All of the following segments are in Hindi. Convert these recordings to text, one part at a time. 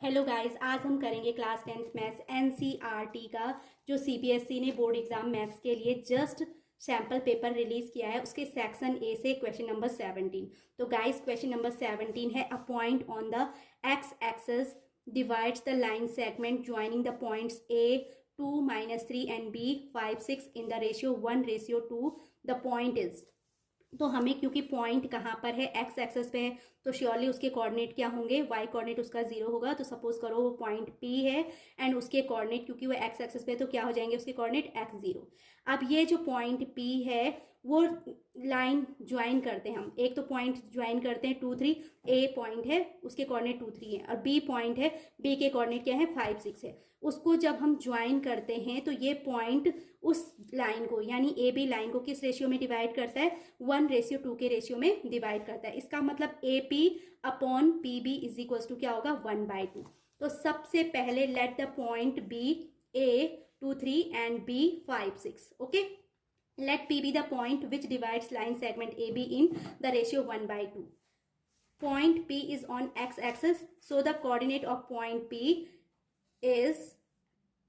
हेलो गाइस, आज हम करेंगे क्लास 10th मैथ्स एनसीईआरटी का जो सीबीएसई ने बोर्ड एग्जाम मैथ्स के लिए जस्ट सैम्पल पेपर रिलीज किया है, उसके सेक्शन ए से क्वेश्चन नंबर 17। तो गाइस क्वेश्चन नंबर 17 है, a point on the x axis divides the line segment joining the points A 2-3 and B 5-6 in the ratio 1:2। The point is, तो हमें क्योंकि पॉइंट कहाँ पर है, एक्स एक्सेस पे है, तो श्योरली उसके कोऑर्डिनेट क्या होंगे, वाई कोऑर्डिनेट उसका 0 होगा। तो सपोज करो वो पॉइंट पी है एंड उसके कोऑर्डिनेट, क्योंकि वो एक्स एक्सेस पे है तो क्या हो जाएंगे उसके कोऑर्डिनेट x0। अब ये जो पॉइंट पी है वो लाइन ज्वाइन करते हैं हम, एक तो पॉइंट ज्वाइन करते हैं 2-3, ए पॉइंट है उसके कोऑर्डिनेट 2-3 है और बी पॉइंट है, बी के कोऑर्डिनेट क्या है 5-6 है। उसको जब हम ज्वाइन करते हैं तो ये पॉइंट उस लाइन को यानी ए बी लाइन को किस रेशियो में डिवाइड करता है, 1:2 के रेशियो में डिवाइड करता है। इसका मतलब A P upon P B is equal to क्या होगा 1/2। तो सबसे पहले let the point be A 2-3 and B 5-6। Okay, let P be the point which divides line segment AB in the ratio 1/2. Point P is on x-axis, so the coordinate of point P is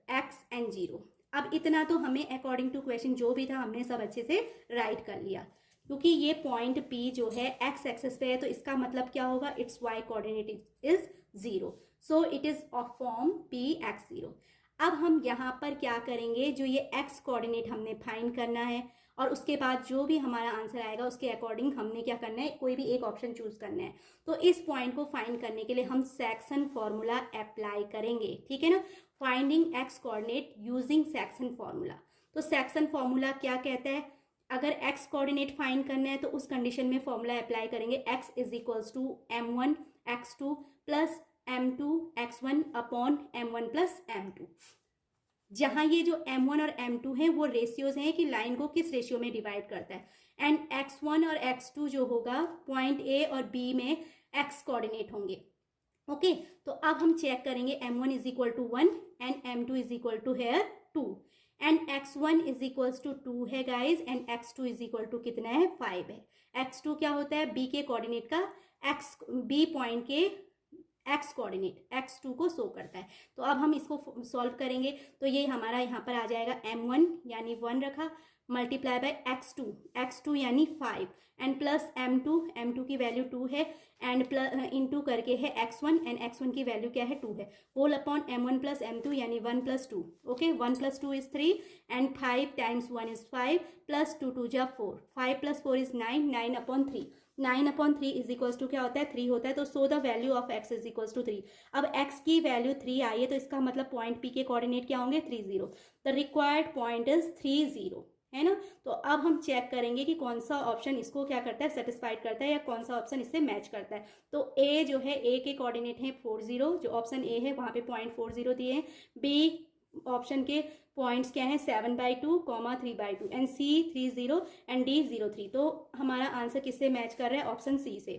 x and 0. अब इतना तो हमें अकॉर्डिंग टू क्वेश्चन जो भी था हमने सब अच्छे से राइट कर लिया, क्योंकि ये पॉइंट P जो है x एक्सेस पे है तो इसका मतलब क्या होगा, it's y coordinate is 0, so it is of form Px0। अब हम यहाँ पर क्या करेंगे, जो ये x कोऑर्डिनेट हमने फाइंड करना है और उसके बाद जो भी हमारा आंसर आएगा उसके अकॉर्डिंग हमने क्या करना है, कोई भी एक ऑप्शन चूज करना है। तो इस पॉइंट को फाइंड करने के लिए हम सेक्शन फॉर्मूला अप्लाई करेंगे, ठीक है ना। Finding x coordinate using section formula. तो सेक्शन फॉर्मूला क्या कहता है, अगर x कोऑर्डिनेट फाइंड करना है तो उस कंडीशन में फॉर्मूला अप्लाई करेंगे, x is equals to m1 x2 plus m2 x1 upon m1 plus m2। जहां ये जो m1 और m2 हैं वो रेशियोज हैं कि लाइन को किस रेशियो में डिवाइड करता है, एंड x1 और x2 जो होगा पॉइंट ए और बी में x कोऑर्डिनेट होंगे। ओके, तो अब हम चेक करेंगे m1 is equal to 1 and m2 is equal to here 2 and x1 is equal to 2 है guys, and x2 is equal to कितना है 5 है। x2 क्या होता है, b के कोऑर्डिनेट का b पॉइंट के x कोऑर्डिनेट x2 को शो करता है। तो अब हम इसको सॉल्व करेंगे तो ये हमारा यहाँ पर आ जाएगा m1 यानी 1 रखा मल्टीप्लाई बाय x2 यानी 5 एंड प्लस m2 की वैल्यू 2 है एंड प्लस इनटू करके है x1 एंड x1 की वैल्यू क्या है 2 है, whole upon m1 plus m2 यानी 1 plus 2। Okay, 1 plus 2 is 3 and 5 times 1 is 5 plus 2 2 जा 4, 5 plus 4 is 9, 9 upon 3, 9 upon 3 is equals to क्या होता है 3 होता है। तो so the value of x is equals to 3। अब x की वैल्यू 3 आई है तो इसका मतलब पॉइंट P के कोऑर्डिनेट क्या होंगे 30। द रिक्वायर्ड पॉइंट इज 30, है ना। तो अब हम चेक करेंगे कि कौन सा ऑप्शन इसको क्या करता है, सेटिस्फाइड करता है या कौन सा ऑप्शन इससे मैच करता है। तो A जो है, A के कोऑर्डिनेट है 40, जो ऑप्शन A है वहां पे पॉइंट 40 दिए हैं। B ऑप्शन के पॉइंट्स क्या है 7/2, 3/2 एंड C 30 एंड D 0-3। तो हमारा आंसर किससे मैच कर रहा है, ऑप्शन C से।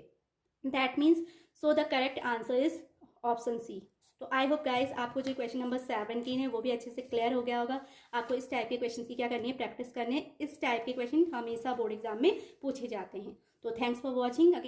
That means so the correct answer is option C। तो आई होप गाइज आपको जो क्वेश्चन नंबर 17 है वो भी अच्छे से क्लियर हो गया होगा। आपको इस टाइप के क्वेश्चन की क्या करनी है, प्रैक्टिस करनी है। इस टाइप के क्वेश्चन हमेशा बोर्ड एग्जाम में पूछे जाते हैं। तो थैंक्स फॉर वॉचिंग अगेन।